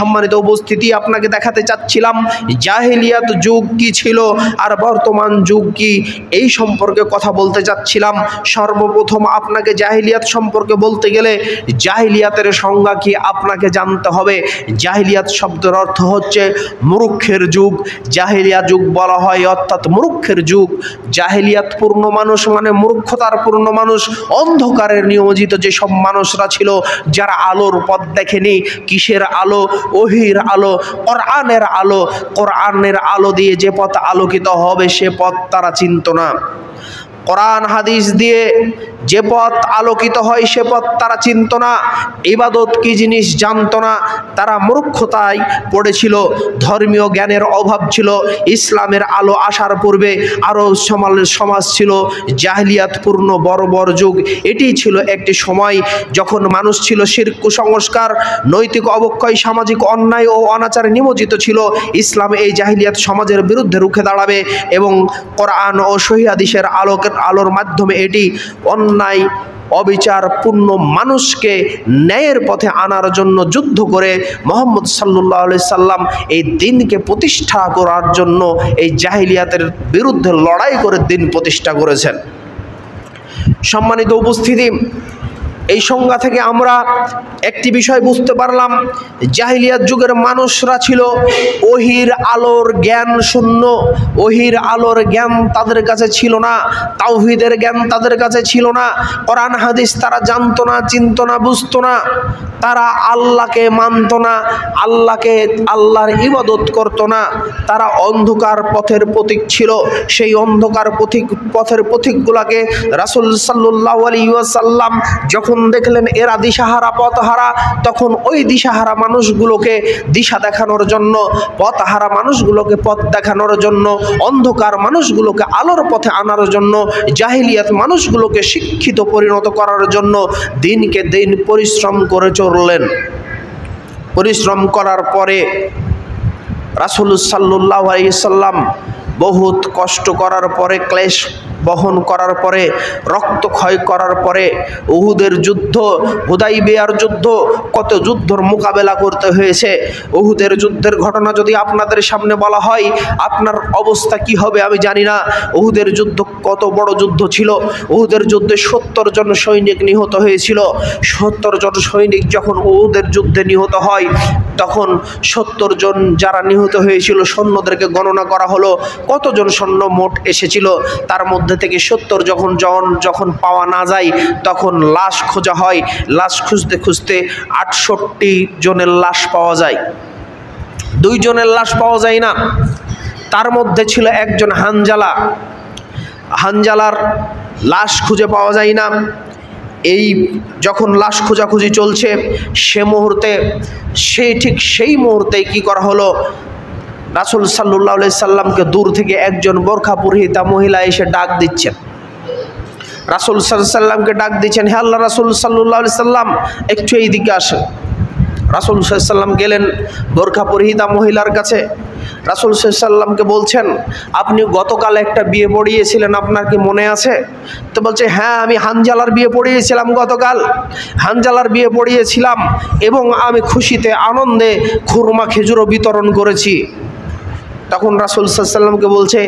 সম্মানিত উপস্থিতি, আপনাকে দেখাতে চাচ্ছিলাম জাহেলিয়াত যুগ কি ছিল আর বর্তমান যুগ কি, এই সম্পর্কে কথা বলতে চাচ্ছিলাম। সর্বপ্রথম আপনাকে জাহেলিয়াত সম্পর্কে বলতে গেলে জাহেলিয়াতের সংজ্ঞা কি আপনাকে জানতে হবে। জাহেলিয়াত শব্দের অর্থ হচ্ছে মূর্খের যুগ। জাহেলিয়া যুগ বলা হয় অর্থাৎ মূর্খের যুগ। জাহেলিয়াত পূর্ণ মানুষ মানে মূর্খতার পূর্ণ মানুষ, অন্ধকারের নিয়োজিত যেসব মানুষরা ছিল, যারা আলোর পথ দেখেনি। কিসের আলো? ওহির আলো, কোরআনের আলো। কোরআনের আলো দিয়ে যে পথ আলোকিত হবে সে পথ তারা চিনত না। কোরআন হাদিস দিয়ে যে পথ আলোকিত হয় সে পথ তারা চিনত না। ইবাদত কি জিনিস জানতো না। তারা মূর্খতায় পড়েছিল, ধর্মীয় জ্ঞানের অভাব ছিল। ইসলামের আলো আসার পূর্বে আরও সমাজ ছিল জাহেলিয়াত পূর্ণ বর্বর যুগ। এটি ছিল একটি সময় যখন মানুষ ছিল শিরক, কুসংস্কার, নৈতিক অবক্ষয়, সামাজিক অন্যায় ও অনাচারে নিমজ্জিত ছিল। ইসলাম এই জাহেলিয়াত সমাজের বিরুদ্ধে রুখে দাঁড়াবে এবং কোরআন ও সহিহ হাদিসের আলোর মাধ্যমে এটি অন্যায় অবিচারপূর্ণ মানুষকে ন্যায়ের পথে আনার জন্য যুদ্ধ করে মুহাম্মদ সাল্লাল্লাহু আলাইহি সাল্লাম এই দিনকে প্রতিষ্ঠা করার জন্য এই জাহেলিয়াতের বিরুদ্ধে লড়াই করে দিন প্রতিষ্ঠা করেছেন। সম্মানিত উপস্থিতি, এই সংজ্ঞা থেকে আমরা একটি বিষয় বুঝতে পারলাম, জাহেলিয়াত যুগের মানুষরা ছিল ওহির আলোর জ্ঞান শূন্য। ওহির আলোর জ্ঞান তাদের কাছে ছিল না, তাওহীদের জ্ঞান তাদের কাছে ছিল না, কোরআন হাদিস তারা জানতো না, চিনতো না, বুঝতো না। তারা আল্লাহকে মানত না, আল্লাহর ইবাদত করতো না। তারা অন্ধকার পথের প্রতীক ছিল। সেই অন্ধকার পথের প্রতীকগুলোকে রাসূল সাল্লাল্লাহু আলাইহি ওয়াসাল্লাম যখন দেখলেন এরা দিশাহারা, পথহারা, তখন ওই দিশাহারা মানুষগুলোকে দিশা দেখানোর জন্য, পথহারা মানুষগুলোকে পথ দেখানোর জন্য, অন্ধকার মানুষগুলোকে আলোর পথে আনার জন্য, জাহেলিয়াত মানুষগুলোকে শিক্ষিত পরিণত করার জন্য দিনকে দিন পরিশ্রম করে চললেন। পরিশ্রম করার পরে রাসূল সাল্লাল্লাহু আলাইহি সাল্লাম বহুত কষ্ট করার পরে, ক্লেশ বহন করার পরে, রক্তক্ষয় করার পরে, উহুদের যুদ্ধ, হুদাইবিয়ার যুদ্ধ, কত যুদ্ধের মোকাবেলা করতে হয়েছে। উহুদের যুদ্ধের ঘটনা যদি আপনাদের সামনে বলা হয় আপনার অবস্থা কি হবে আমি জানি না। উহুদের যুদ্ধ কত বড় যুদ্ধ ছিল। উহুদের যুদ্ধে 70 জন সৈনিক নিহত হয়েছিল। 70 জন সৈনিক যখন উহুদের যুদ্ধে নিহত হয় তখন 70 জন যারা নিহত হয়েছিল সৈন্যদেরকে গণনা করা হলো কতজন সৈন্য মোট এসেছিল। তার মধ্যে থেকে 70 যখন পাওয়া না যায় তখন লাশ খোঁজা হয়। লাশ খুঁজতে খুঁজতে 68 জনের লাশ পাওয়া যায়, 2 জনের লাশ পাওয়া যায় না। তার মধ্যে ছিল একজন হানজালার লাশ খুঁজে পাওয়া যায় না। এই যখন লাশ খোঁজাখুঁজি চলছে সেই মুহূর্তে কি করা হলো, রাসূল সাল্লাল্লাহু আলাইহি সাল্লামকে দূর থেকে একজন বোরখা পরিহিতা মহিলা এসে ডাক দিচ্ছেন। রাসূল সাল্লাল্লাহু আলাইহি সাল্লামকে ডাক দিচ্ছেন, হে আল্লাহ রাসূল সাল্লাল্লাহু আলাইহি সাল্লাম একটু এইদিকে আসেন। রাসূল সাল্লাল্লাহু আলাইহি সাল্লাম গেলেন বোরখা পরিহিতা মহিলার কাছে। রাসূল সাল্লাল্লাহু আলাইহি সাল্লামকে বলছেন, আপনি গতকাল একটা বিয়ে পড়িয়েছিলেন, আপনার কি মনে আছে? তো বলছে, হ্যাঁ আমি হানজালার বিয়ে পড়িয়েছিলাম গতকাল। হানজালার বিয়ে পড়িয়েছিলাম এবং আমি খুশিতে আনন্দে খুরমা খেজুরও বিতরণ করেছি। তখন রাসূল সাল্লাল্লাহু আলাইহি সাল্লামকে বলছে,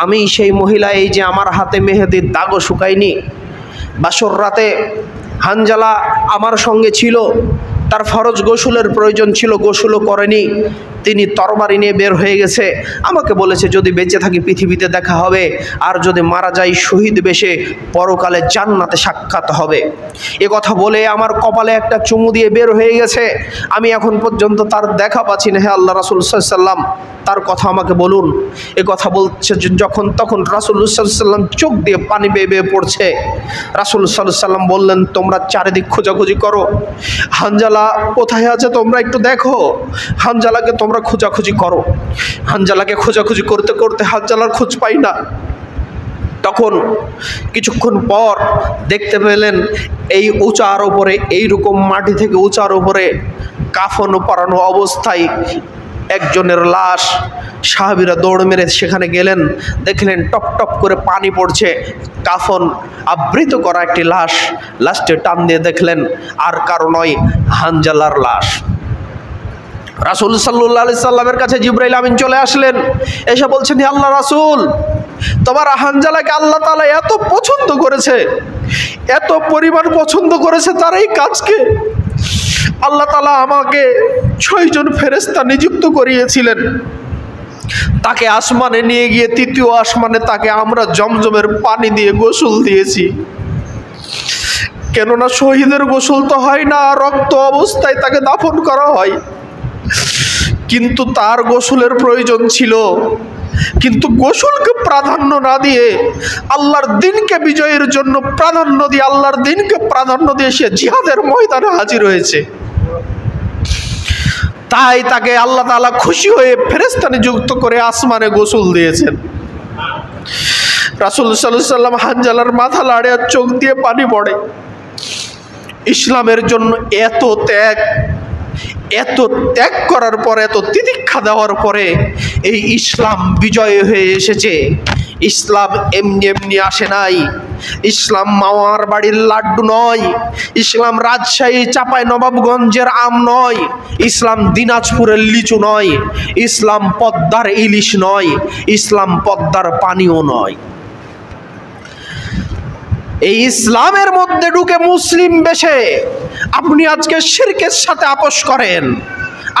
আমি সেই মহিলা, এই যে আমার হাতে মেহেদির দাগও শুকায়নি। বাসর রাতে হানজালা আমার সঙ্গে ছিল, তার ফরজ গোসলের প্রয়োজন ছিল, গোসলও করেনি। তিনি তরবারি নিয়ে বের হয়ে গেছে। আমাকে বলেছে যদি বেঁচে থাকি পৃথিবীতে দেখা হবে, আর যদি মারা যাই শহীদ বেশে পরকালে জান্নাতে সাক্ষাৎ হবে। এ কথা বলে আমার কপালে একটা চুমু দিয়ে বের হয়ে গেছে। আমি এখন পর্যন্ত তার দেখা পাচ্ছি না। হে আল্লাহ রাসূল সাল্লাল্লাহু আলাইহি সাল্লাম তার কথা আমাকে বলুন। এ কথা বলছে তখন রাসূল সাল্লাল্লাহু আলাইহি সাল্লাম চোখ দিয়ে পানি বেয়ে বেয়ে পড়ছে। রাসূল সাল্লাল্লাহু আলাইহি সাল্লাম বললেন, তোমরা চারিদিক খোঁজাখুঁজি করো, হানজালা কোথায় আছে তোমরা একটু দেখো, হানজালাকে তোমরা খোঁজাখুঁজি করো। হানজালাকে খোঁজাখুঁজি করতে করতে হানজালার খোঁজ পাই না। তখন কিছুক্ষণ পর দেখতে পেলেন এই উঁচার ওপরে, এইরকম মাটি থেকে উঁচার উপরে কাফন পরানো অবস্থায় একজনের লাশ। সাহাবীরা দৌড় মেরে সেখানে গেলেন, দেখলেন টপ টপ করে পানি পড়ছে, কাফন আবৃত করা একটি লাশ। লাশটি টান দিয়ে দেখলেন আর কারো নয়, হানজালার লাশ। রাসূল সাল্লাল্লাহু আলাইহি সাল্লামের কাছে জিবরাইল আমিন চলে আসলেন, এসে বলছেন, হে আল্লাহ রাসূল, তোমার হানজালাকে আল্লাহ তাআলা এত পছন্দ করেছে, এত পরিমাণ পছন্দ করেছে তার এই কাজকে, আল্লাহ তাআলা আমাকে 6 জন ফেরেশতা নিযুক্ত করিয়েছিলেন। তাকে আসমানে নিয়ে গিয়ে তৃতীয় আসমানে তাকে আমরা জমজমের পানি দিয়ে গোসল দিয়েছি। কেননা শহীদের গোসল তো হয় না, রক্ত অবস্থায় তাকে দাফন করা হয়, কিন্তু তার গোসলের প্রয়োজন ছিল। কিন্তু গোসলকে প্রাধান্য না দিয়ে আল্লাহর দিনকে বিজয়ের জন্য প্রাধান্য দিয়ে, আল্লাহর দিনকে প্রাধান্য দিয়ে সে জিহাদের ময়দানে হাজির হয়েছে। তাই তাকে আল্লাহ তাআলা খুশি হয়ে ফেরেশতা নিযুক্ত করে আসমানে গোসল দিয়েছেন। রাসূল সাল্লাল্লাহু আলাইহি সাল্লাম হানজালার মাথা লাড়ে আর চোখ দিয়ে পানি পড়ে। ইসলামের জন্য এত ত্যাগ করার পরে, এত তিতিক্ষা দেওয়ার পরে এই ইসলাম বিজয় হয়ে এসেছে। ইসলাম এমনি এমনি আসে নাই। ইসলাম মাওয়ার বাড়ির লাড্ডু নয়, ইসলাম রাজশাহী চাঁপাই নবাবগঞ্জের আম নয়, ইসলাম দিনাজপুরের লিচু নয়, ইসলাম পদ্মার ইলিশ নয়, ইসলাম পদ্মার পানিও নয়। এই ইসলামের মধ্যে ঢুকে মুসলিম বেশে আপনি আজকে শিরকের সাথে আপোষ করেন,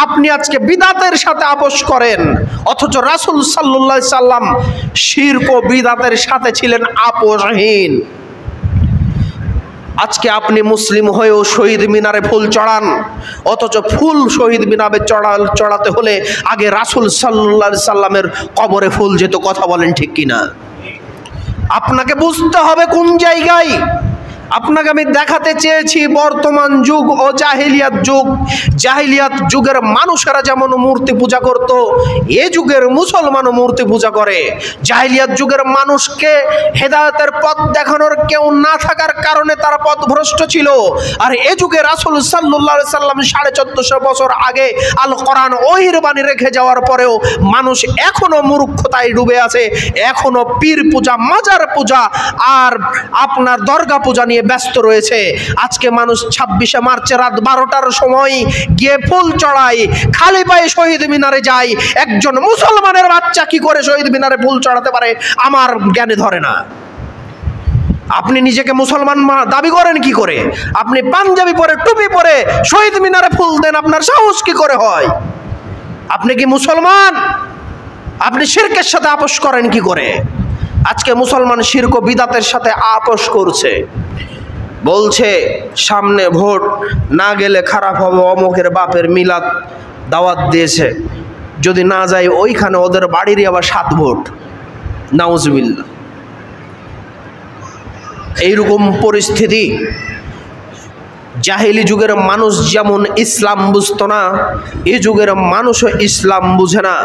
আপনি আজকে বিদাতের সাথে আপোষ করেন, অথচ রাসূল সাল্লাল্লাহু আলাইহি সাল্লাম শিরক ও বিদাতের সাথে ছিলেন আপোষহীন। আজকে আপনি মুসলিম হয়েও শহীদ মিনারে ফুল চড়ান, অথচ ফুল শহীদ মিনারে চড়াতে হলে আগে রাসূল সাল্লাল্লাহু আলাইহি সাল্লামের কবরে ফুল যেত। কথা বলেন ঠিক কিনা? আপনাকে বুঝতে হবে কোন জায়গায়। আপনাকে আমি দেখাতে চেয়েছি বর্তমান যুগ ও জাহিলিয়াত যুগ। জাহিলিয়াত যুগের মানুষেরা যেমন মূর্তি পূজা করত, এ যুগের মুসলমানও মূর্তি পূজা করে। জাহিলিয়াত যুগের মানুষকে হেদায়েতের পথ দেখানোর কেউ না থাকার কারণে তারা পথভ্রষ্ট ছিল। আর এ যুগে রাসূল সাল্লাল্লাহু আলাইহি সাল্লাম 1450 বছর আগে আল কোরআন ওহীর বাণী রেখে যাওয়ার পরেও মানুষ এখনো মূর্খতায় ডুবে আছে, এখনো পীর পূজা, মাজার পূজা আর আপনার দরগা পূজা নিয়ে ব্যস্ত রয়েছে। আজকে মানুষ 26শে মার্চে রাত 12টার সময় গিয়ে ফুল চড়ায়, খালি পায়ে শহীদ মিনারে যায়। একজন মুসলমানের বাচ্চা কি করে শহীদ মিনারে ফুল চড়াতে পারে আমার জ্ঞানে ধরে না। আপনি নিজেকে মুসলমান দাবি করেন কি করে? আপনি পাঞ্জাবি পরে, টুপি পরে শহীদ মিনারে ফুল দেন, আপনার সাহস কি করে হয়? আপনি কি মুসলমান? আপনি শিরকের সাথে আপোষ করেন কি করে? আজকে মুসলমান শিরক ও বিদাতের সাথে আপোষ করছে, বলছে সামনে ভোট, না গেলে খারাপ হবে, অমুকের বাপের মিলাদ দাওয়াত দিয়েছে, যদি না যায় ওইখানে ওদের বাড়িরই আবার 7 ভোট। নাউজুবিল্লাহ। এইরকম পরিস্থিতি। জাহেলি যুগের মানুষ যেমন ইসলাম বুঝতো না, এ যুগের মানুষও ইসলাম বুঝে না।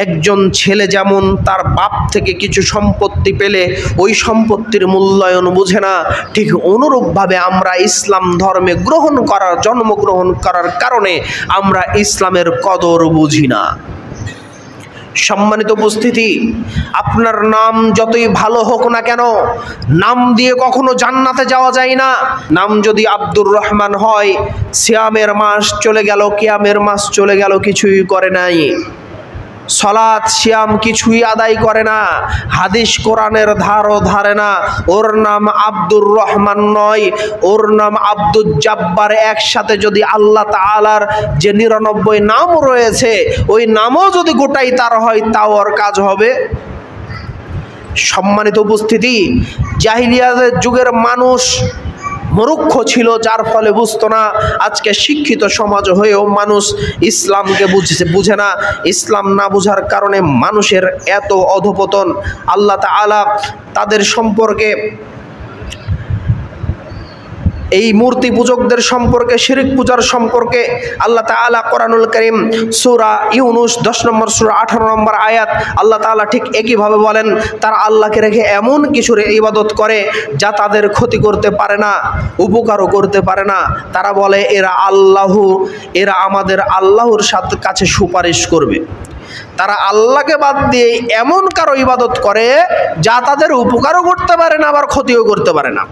একজন ছেলে যেমন তার বাপ থেকে কিছু সম্পত্তি পেলে ওই সম্পত্তির মূল্যায়ন বুঝে না, ঠিক অনুরূপভাবে আমরা ইসলাম ধর্মে জন্মগ্রহণ করার কারণে আমরা ইসলামের কদর বুঝি না। সম্মানিত উপস্থিতি, আপনার নাম যতই ভালো হোক না কেন, নাম দিয়ে কখনো জান্নাতে যাওয়া যায় না। নাম যদি আব্দুর রহমান হয়, সিয়ামের মাস চলে গেল, কিয়ামের মাস চলে গেল, কিছুই করে নাই। সালাত সিয়াম কিছুই আদায় করে না, হাদিস কোরআনের ধারও ধারে না। ওর নাম আব্দুর রহমান নয়, ওর নাম আব্দুল জাব্বার। একসাথে যদি আল্লাহ তাআলার যে 99 নাম রয়েছে ওই নামও যদি গোটাই তার হয়, তাও ওর কাজ হবে। সম্মানিত উপস্থিতি, জাহিলিয়াতের যুগের মানুষ মূর্খ ছিল, যার ফলে বুঝতো না। আজকে শিক্ষিত সমাজ হয়েও মানুষ ইসলামকে বুঝে না। ইসলাম না বুঝার কারণে মানুষের এত অধপতন। আল্লাহ তাআলা তাদের সম্পর্কে, এই মূর্তি পূজকদের সম্পর্কে, শিরক পূজার সম্পর্কে আল্লাহ তাআলা কোরআনুল কারীম সূরা ইউনূস 10 নম্বর সূরা 18 নম্বর আয়াত আল্লাহ তাআলা ঠিক একইভাবে বলেন, তারা আল্লাহকে রেখে এমন কিছুর ইবাদত করে যা তাদের ক্ষতি করতে পারে না, উপকারও করতে পারে না। তারা বলে এরা আমাদের আল্লাহর কাছে সুপারিশ করবে। তারা আল্লাহকে বাদ দিয়ে এমন কারো ইবাদত করে যা তাদের উপকারও করতে পারে না, আবার ক্ষতিও করতে পারে না।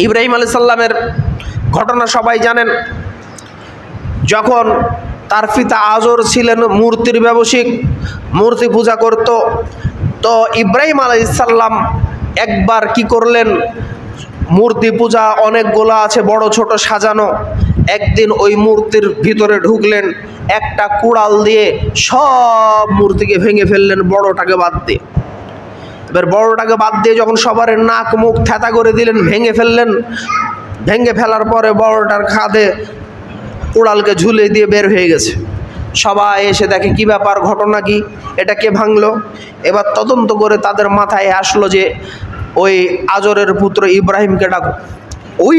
ইব্রাহিম আলাইহিস সালামের ঘটনা সবাই জানেন। যখন তার পিতা আজর ছিলেন মূর্তির ব্যবসায়িক, মূর্তি পূজা করত, তো ইব্রাহিম আলাইহিস সালাম একবার কি করলেন, মূর্তি পূজা অনেকগুলো আছে বড় ছোট সাজানো, একদিন ওই মূর্তির ভিতরে ঢুকলেন, একটা কুড়াল দিয়ে সব মূর্তিকে ভেঙে ফেললেন বড়টাকে বাদ দিয়ে। এবার বড়টাকে বাদ দিয়ে যখন সবার নাক মুখ থ্যাতা করে দিলেন, ভেঙে ফেললেন, ভেঙে ফেলার পরে বড়টার খাদে কুড়ালকে ঝুলে দিয়ে বের হয়ে গেছে। সবাই এসে দেখে কি ব্যাপার, ঘটনা কি, এটা কে ভাঙলো। এবার তদন্ত করে তাদের মাথায় আসলো যে ওই আজরের পুত্র ইব্রাহিমকে ডাকো, ওই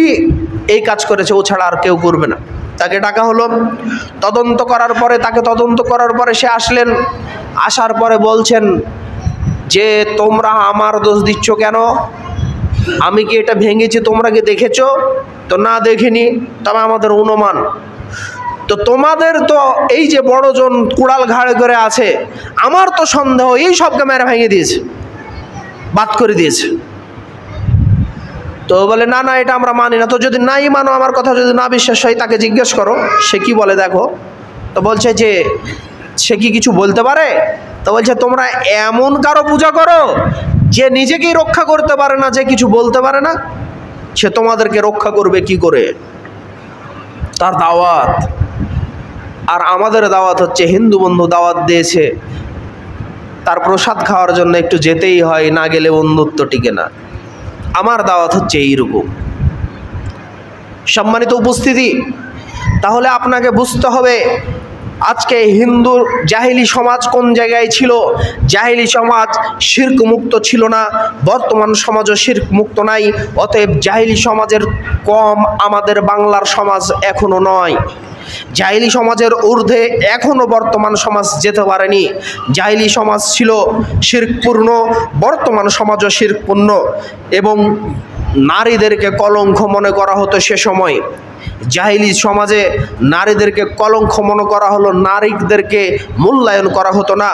এই কাজ করেছে, ও ছাড়া আর কেউ করবে না। তাকে ডাকা হলো, তদন্ত করার পরে সে আসলেন। আসার পরে বলছেন যে তোমরা আমার দোষ দিচ্ছ কেন, আমি কি এটা ভেঙেছি তোমরা কি দেখেছো? তো না দেখিনি, তবে আমাদের অনুমান। তো তোমাদের তো এই যে বড়জন কুড়াল ঘাড়ে করে আছে, আমার তো সন্দেহ এই সবকে মেরে ভেঙে দিয়েছে, বাদ করে দিয়েছে। তো বলে না না, এটা আমরা মানি না। তো যদি নাই মানো, আমার কথা যদি না বিশ্বাস হয়, তাকে জিজ্ঞেস করো সে কি বলে দেখো। তো বলছে যে সে কি কিছু বলতে পারে? তো বলছে তোমরা এমন কারো পূজা করো যে নিজেকেই রক্ষা করতে পারে না, যে কিছু বলতে পারে না, সে তোমাদেরকে রক্ষা করবে কি করে? তার দাওয়াত। আর আমাদের দাওয়াত হচ্ছে, হিন্দু বন্ধু দাওয়াত দিয়েছে, তার প্রসাদ খাওয়ার জন্য একটু যেতেই হয়, না গেলে বন্ধুত্ব টিকে না। আমার দাওয়াত হচ্ছে এইরকম। সম্মানিত উপস্থিতি, তাহলে আপনাকে বুঝতে হবে আজকে হিন্দুর জাহিলি সমাজ কোন জায়গায় ছিল। জাহিলি সমাজ শিরক মুক্ত ছিল না, বর্তমান সমাজও শিরক মুক্ত নাই। অতএব জাহিলি সমাজের কম আমাদের বাংলার সমাজ এখনো নয়। জাহিলি সমাজের ঊর্ধ্বে এখনো বর্তমান সমাজ যেতে পারেনি। জাহিলি সমাজ ছিল শিরকপূর্ণ, বর্তমান সমাজও শিরকপূর্ণ, এবং নারীদেরকে কলঙ্ক মনে করা হতো সে সময়। জাহিলি সমাজে নারীদেরকে কলঙ্ক মনে করা হলো, নারীদেরকে মূল্যায়ন করা হতো না।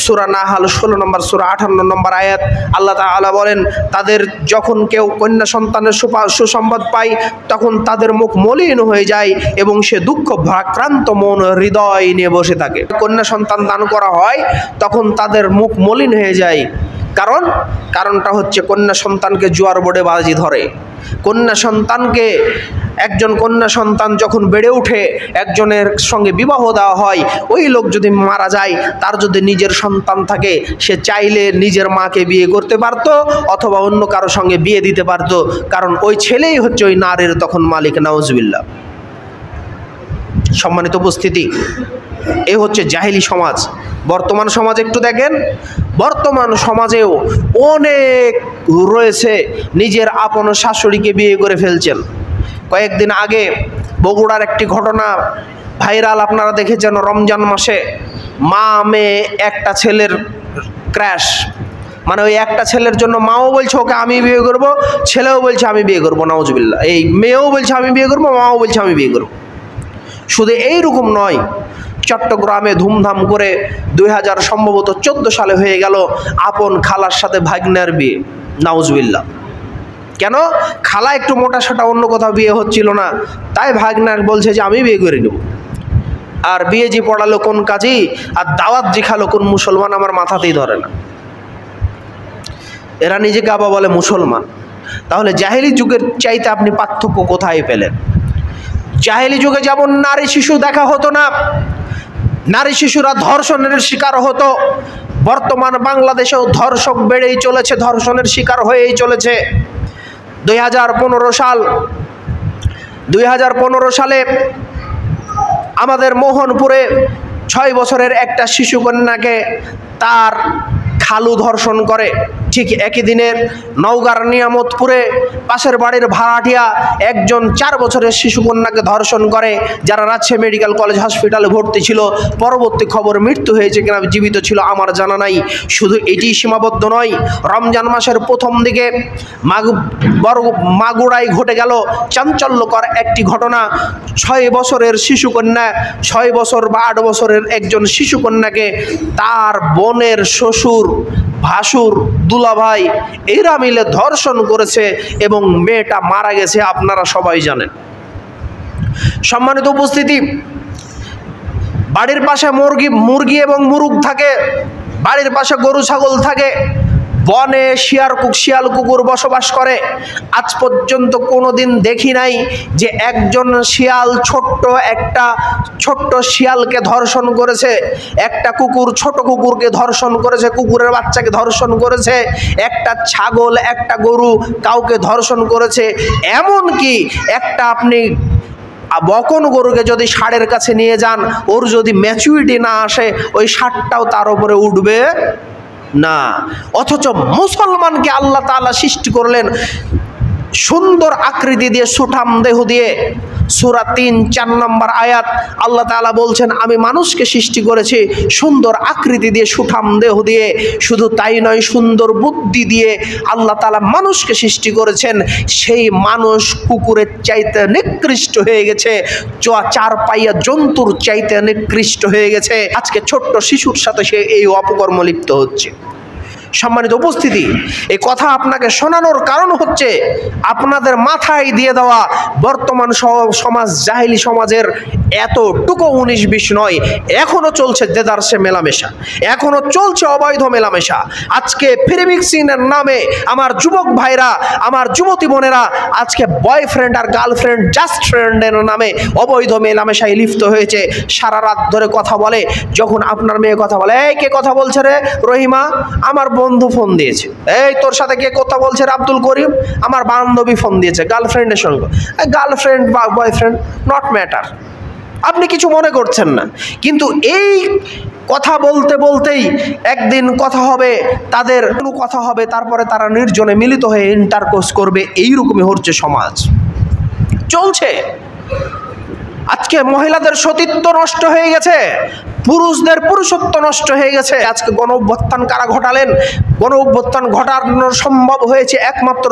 সূরা নাহাল 16 নম্বর সূরা 58 নম্বর আয়াত আল্লাহ তাআলা বলেন, তাদের যখন কেউ কন্যা সন্তানের সুসংবাদ পায় তখন তাদের মুখ মলিন হয়ে যায় এবং সে দুঃখ ভারাক্রান্ত মন হৃদয় নিয়ে বসে থাকে। কন্যা সন্তান দান করা হয় তখন তাদের মুখ মলিন হয়ে যায়। কারণটা হচ্ছে কন্যা সন্তানকে জুয়ার বোর্ডে বাজি ধরে। একজন কন্যা সন্তান যখন বেড়ে ওঠে, একজনের সঙ্গে বিবাহ দেওয়া হয়, ওই লোক যদি মারা যায়, তার যদি নিজের সন্তান থাকে, সে চাইলে নিজের মাকে বিয়ে করতে পারতো অথবা অন্য কারো সঙ্গে বিয়ে দিতে পারতো, কারণ ওই ছেলেই হচ্ছে ওই নারীর তখন মালিক। নাউজুবিল্লাহ। সম্মানিত উপস্থিতি, এ হচ্ছে জাহিলি সমাজ। বর্তমান সমাজ একটু দেখেন, বর্তমান সমাজেও অনেক রয়েছে নিজের আপন শাশুড়িকে বিয়ে করে ফেলছেন। কয়েকদিন আগে বগুড়ার একটি ঘটনা ভাইরাল, আপনারা দেখেছেন। রমজান মাসে মা মেয়ে একটা ছেলের ক্র্যাশ, মানে ওই একটা ছেলের জন্য মাও বলছে ওকে আমি বিয়ে করব, ছেলেও বলছে আমি বিয়ে করব। নাউজুবিল্লাহ। এই মেয়েও বলছে আমি বিয়ে করব, মাও বলছে আমি বিয়ে করব। শুধু এইরকম নয়, চট্টগ্রামে ধুমধাম করে 2014 সালে হয়ে গেল আপন খালার সাথে ভাগ্নের বিয়ে। নাউজুবিল্লাহ। কেন? খালা একটু মোটা সোটা, অন্য কোথাও বিয়ে হচ্ছিল না, তাই ভাগ্নার বলছে যে আমি বিয়ে করে নেব। আর বিয়ে জি পড়ালো কোন কাজী, আর দাওয়াত জি খালো কোন মুসলমান, আমার মাথাতেই ধরে না। এরা নিজেকে আবার বলে মুসলমান। তাহলে জাহেলি যুগের চাইতে আপনি পার্থক্য কোথায় পেলেন? জাহেলি যুগে যেমন নারী শিশু দেখা হতো না, নারী শিশুরা ধর্ষণের শিকার হতো, বর্তমান বাংলাদেশেও ধর্ষক বেড়েই চলেছে, ধর্ষণের শিকার হয়েই চলেছে। 2015 সালে আমাদের মোহনপুরে 6 বছরের একটা শিশু কন্যাকে তার খালু ধর্ষণ করে। ঠিক একই দিনের নওগাঁর নিয়ামতপুরে পাশের বাড়ির ভাড়াটিয়া একজন 4 বছরের শিশু কন্যাকে ধর্ষণ করে, যারা রাজশাহী মেডিকেল কলেজ হসপিটালে ভর্তি ছিল। পরবর্তী খবর মৃত্যু হয়েছে কিনা জীবিত ছিল আমার জানা নাই। শুধু এটি সীমাবদ্ধ নয়, রমজান মাসের প্রথম দিকে মাগুরায় ঘটে গেল চাঞ্চল্যকর একটি ঘটনা। 6 বছরের শিশু কন্যা, 6 বছর বা 8 বছরের একজন শিশু কন্যাকে তার বোনের শ্বশুর, ভাসুর, দুলাভাই এরা মিলে ধর্ষণ করেছে এবং মেয়েটা মারা গেছে, আপনারা সবাই জানেন। সম্মানিত উপস্থিতি, বাড়ির পাশে মুরগি এবং মুরগ থাকে, বাড়ির পাশে গরু ছাগল থাকে, বনে শিয়াল কুকুর বসবাস করে। আজ পর্যন্ত কোনোদিন দেখি নাই যে একজন শিয়াল ছোট্ট শিয়ালকে ধর্ষণ করেছে, একটা কুকুর ছোট কুকুরকে ধর্ষণ করেছে, কুকুরের বাচ্চাকে ধর্ষণ করেছে, একটা ছাগল একটা গরু কাউকে ধর্ষণ করেছে। এমনকি একটা আপনি বকন গরুকে যদি ষাঁড়ের কাছে নিয়ে যান, ওর যদি ম্যাচুরিটি না আসে, ওই ষাঁড়টাও তার উপরে উঠবে না। অথচ মুসলমানকে আল্লাহ তাআলা সৃষ্টি করলেন সুন্দর আকৃতি দিয়ে, সুঠাম দেহ দিয়ে। সূরা ৩ নম্বর আয়াত আল্লাহ তাআলা বলছেন, আমি মানুষকে সৃষ্টি করেছি সুন্দর আকৃতি দিয়ে, সুঠাম দেহ দিয়ে। শুধু তাই নয়, সুন্দর বুদ্ধি দিয়ে আল্লাহ তাআলা মানুষকে সৃষ্টি করেছেন। সেই মানুষ কুকুরের চাইতে নিকৃষ্ট হয়ে গেছে, চার পাইয়া জন্তুর চাইতে নিকৃষ্ট হয়ে গেছে। আজকে ছোট্ট শিশুর সাথে সে এই অপকর্ম লিপ্ত হচ্ছে। সম্মানিত উপস্থিতি, এই কথা আপনাকে শোনানোর কারণ হচ্ছে আপনাদের মাথায় দিয়ে দেওয়া বর্তমান সমাজ, জাহিলি সমাজের এতটুকু 19-20 নয়, এখনো চলছে দেদারসে মেলামেশা, এখনো চলছে অবৈধ মেলামেশা। আজকে ফ্রিমিক্সিংয়ের নামে আমার যুবক ভাইরা, আমার যুবতী বোনেরা আজকে বয়ফ্রেন্ড আর গার্লফ্রেন্ড, জাস্ট ফ্রেন্ডের নামে অবৈধ মেলামেশায় লিপ্ত হয়েছে। সারা রাত ধরে কথা বলে। যখন আপনার মেয়ে কথা বলে, এই কে কথা বলছে রে? রহিমা, আমার বন্ধু ফোন দিয়েছে। এই তোর সাথে কে কথা বলছে রে? আব্দুল করিম, আমার বান্ধবী ফোন দিয়েছে গার্লফ্রেন্ডের সঙ্গে। গার্লফ্রেন্ড বা বয়ফ্রেন্ড নট ম্যাটার, আপনি কিছু মনে করছেন না। কিন্তু এই কথা বলতে বলতেই একদিন কথা হবে, তাদের কথা হবে, তারপরে তারা নির্জনে মিলিত হয়ে ইন্টারকোর্স করবে। এইরকমই হচ্ছে সমাজ, চলছে। আজকে মহিলাদের সতীত্ব নষ্ট হয়ে গেছে, পুরুষদের পুরুষত্ব নষ্ট হয়ে গেছে। আজকে গণ অভ্যুত্থান কারা ঘটালেন? গণ অভ্যুত্থান ঘটানো সম্ভব হয়েছে একমাত্র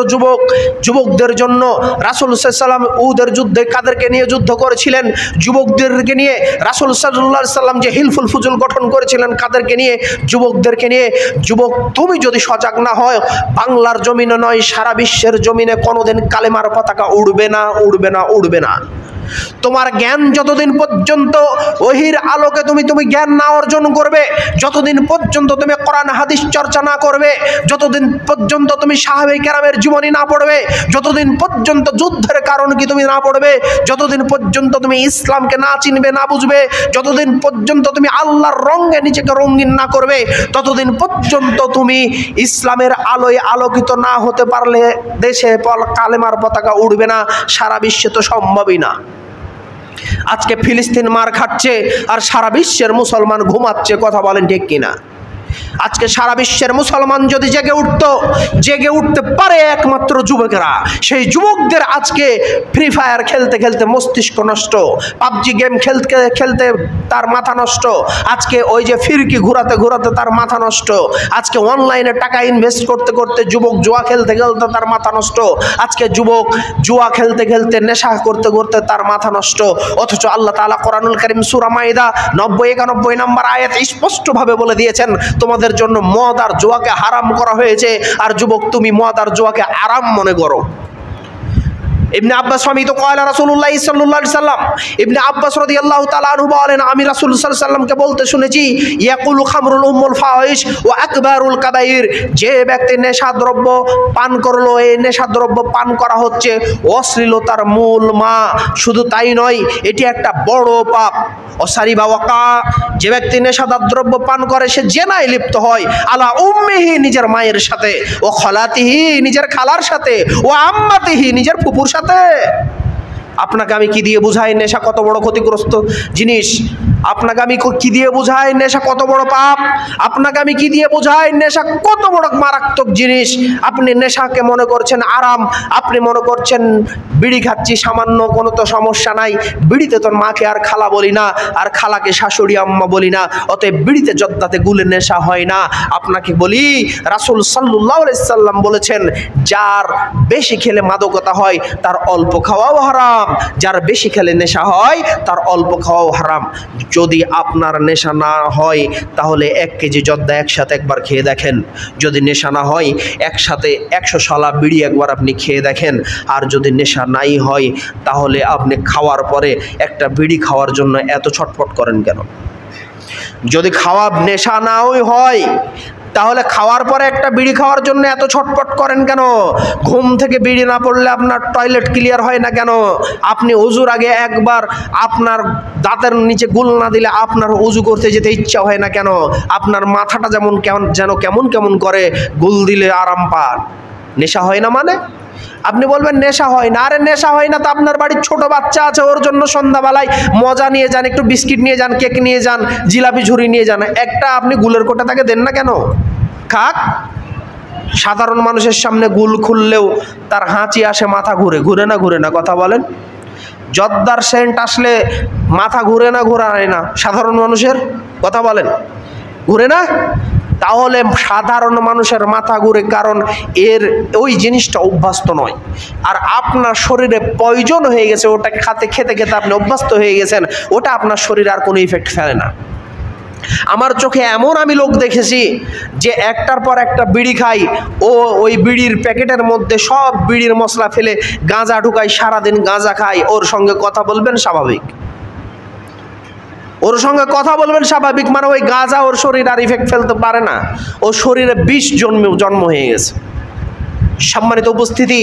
যুবকদের জন্য। রাসূল সাল্লাল্লাহু আলাইহি সাল্লাম উহুদের যুদ্ধে কাদেরকে নিয়ে যুদ্ধ করেছিলেন? যুবকদেরকে নিয়ে। রাসূল সাল্লাল্লাহু আলাইহি সাল্লাম যে হিলফুল ফুজুল গঠন করেছিলেন কাদেরকে নিয়ে? যুবকদেরকে নিয়ে। যুবক, তুমি যদি সজাগ না হয়, বাংলার জমিনে নয়, সারা বিশ্বের জমিনে কোনোদিন কালেমার পতাকা উড়বে না, উড়বে না, উড়বে না। তোমার জ্ঞান যতদিন পর্যন্ত ওহির আলোকে তুমি জ্ঞান না অর্জন করবে, যতদিন পর্যন্ত তুমি কোরআন হাদিস চর্চা না করবে, যতদিন পর্যন্ত তুমি সাহাবে কেরামের জীবনী না পড়বে, যতদিন পর্যন্ত যুদ্ধের কারণ কি তুমি না পড়বে, যতদিন পর্যন্ত তুমি ইসলামকে না চিনবে, না বুঝবে, যতদিন পর্যন্ত তুমি আল্লাহর রঙে নিজেকে রঙিন না করবে, ততদিন পর্যন্ত তুমি ইসলামের আলোয় আলোকিত না হতে পারলে দেশে কালেমার পতাকা উড়বে না, সারা বিশ্বে তো সম্ভবই না। আজকে ফিলিস্তিন মার খাচ্ছে আর সারা বিশ্বের মুসলমান ঘুমাচ্ছে, কথা বলেন ঠিক কিনা? আজকে সারা বিশ্বের মুসলমান যদি জেগে উঠতে পারে একমাত্র যুবকেরা। সেই যুবকদের আজকে ফ্রি ফায়ার খেলতে খেলতে মস্তিষ্ক নষ্ট, পাবজি গেম খেলতে খেলতে তার মাথা নষ্ট, আজকে ওই যে ফিরকি ঘুরাতে ঘুরাতে তার মাথা নষ্ট, আজকে অনলাইনে টাকা ইনভেস্ট করতে করতে যুবক জুয়া খেলতে খেলতে তার মাথা নষ্ট, আজকে যুবক জুয়া খেলতে খেলতে নেশা করতে করতে তার মাথা নষ্ট। অথচ আল্লাহ তাআলা কোরআনুল কারীম সূরা মাইদা 90-91 নম্বর আয়াত স্পষ্টভাবে বলে দিয়েছেন, তোমাদের জন্য মদ আর জুয়াকে হারাম করা হয়েছে। আর যুবক, তুমি মদ আর জুয়াকে আরাম মনে করো। ইবনে আব্বাস স্বামী তো কয়লা রাসূলুল্লাহ সাল্লাল্লাহু আলাইহি সাল্লাম, ইবনে আব্বাস রাদিয়াল্লাহু তাআলা আনহু বলেন, আমি রাসূল সাল্লাল্লাহু আলাইহি সাল্লামকে বলতে শুনেছি, ইয়াকুলু খামরুল উম্মুল ফাওয়াইশ ওয়া আকবারুল কাবাইর, যে ব্যক্তি নেশাদ্রব্য পান করলো, এই নেশাদ্রব্য পান করা হচ্ছে অশ্লীলতার মূল মা। শুধু তাই নয়, এটি একটা বড় পাপ। অসারিবা ওয়াকা, যে ব্যক্তি নেশাদার দ্রব্য পান করে সে জেনায় লিপ্ত হয়, আলা উম্মিহি, নিজের মায়ের সাথে, ও খালাতিহি, নিজের খালার সাথে, ও আম্মাতিহি, নিজের ফুপুর সাথে। আপনাকে আমি কি দিয়ে বুঝাই নেশা কত বড় ক্ষতিগ্রস্ত জিনিস? আপনাকে আমি কি দিয়ে বুঝাই নেশা কত বড় পাপ? আপনাকে আমি কি দিয়ে বুঝাই নেশা কত বড় মারাত্মক জিনিস? আপনি নেশাকে মনে করছেন আরাম, আপনি মনে করছেন বিড়ি খাচ্ছি সামান্য, কোনো তো সমস্যা নাই, বিড়িতে তোর মাকে আর খালা বলি না, আর খালাকে শাশুড়ি আম্মা বলি না, অতএব বিড়িতে জর্দাতে গুলে নেশা হয় না। আপনাকে বলি, রাসূল সাল্লাল্লাহু আলাইহি সাল্লাম বলেছেন, যার বেশি খেলে মাদকতা হয় তার অল্প খাওয়াও হারাম, যার বেশি খেলে নেশা হয় তার অল্প খাওয়াও হারাম। যদি আপনার নেশা না হয় তাহলে 1 কেজি জর্দা একসাথে একবার খেয়ে দেখেন। যদি নেশা না হয় একসাথে 100 শালা বিড়ি একবার আপনি খেয়ে দেখেন। আর যদি নেশা নাই হয় তাহলে আপনি খাওয়ার পরে একটা বিড়ি খাওয়ার জন্য এত ছটফট করেন কেন? যদি খাওয়া নেশা নাও হয় তাহলে খাওয়ার পরে একটা বিড়ি খাওয়ার জন্য এত ছটপট করেন কেন? ঘুম থেকে বিড়ি না পড়লে আপনার টয়লেট ক্লিয়ার হয় না কেন? আপনি অজুর আগে একবার আপনার দাঁতের নিচে গুল না দিলে আপনার অজু করতে যেতে ইচ্ছা হয় না কেন? আপনার মাথাটা কেমন কেমন করে গুল দিলে আরাম পান। নেশা হয় না মানে? আপনি বলবেন নেশা হয় না। আরে নেশা হয় না তো আপনার বাড়ির ছোট বাচ্চা আছে, ওর জন্য সন্ধ্যাবেলায় মজা নিয়ে যান, একটু বিস্কিট নিয়ে যান, কেক নিয়ে যান, জিলাপি ঝুরি নিয়ে যান, একটা আপনি গুলের কোটা তাকে দেন না কেন? খাক। সাধারণ মানুষের সামনে গুল খুললেও তার হাঁচি আসে, মাথা ঘুরে না কথা বলেন? জর্দার সেন্ট আসলে মাথা ঘুরে না সাধারণ মানুষের? কথা বলেন, ঘুরে না? তাহলে সাধারণ মানুষের মাথা ঘুরে কারণ এর ওই জিনিসটা অভ্যস্ত নয়। আর আপনার শরীরে পয়জন হয়ে গেছে, ওটা খেতে আপনি অভ্যস্ত হয়ে গেছেন, ওটা আপনার শরীরে আর কোনো ইফেক্ট ফেলে না। আমার চোখে এমন আমি লোক দেখেছি যে একটার পর একটা বিড়ি খাই, ও ওই বিড়ির প্যাকেটের মধ্যে সব বিড়ির মশলা ফেলে গাঁজা ঢুকাই, সারাদিন গাঁজা খাই। ওর সঙ্গে কথা বলবেন স্বাভাবিক, ওর সঙ্গে কথা বলবেন স্বাভাবিক, মানে ওই গাঁজা ওর শরীর আর ইফেক্ট ফেলতে পারে না, ওর শরীরে বিষ জন্ম হয়ে গেছে। সম্মানিত উপস্থিতি,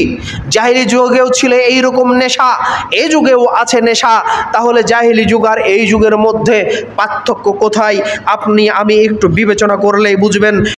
জাহিলি যুগেও ছিল এইরকম নেশা, এই যুগেও আছে নেশা। তাহলে জাহিলি যুগ আর এই যুগের মধ্যে পার্থক্য কোথায়? আমি একটু বিবেচনা করলেই বুঝবেন।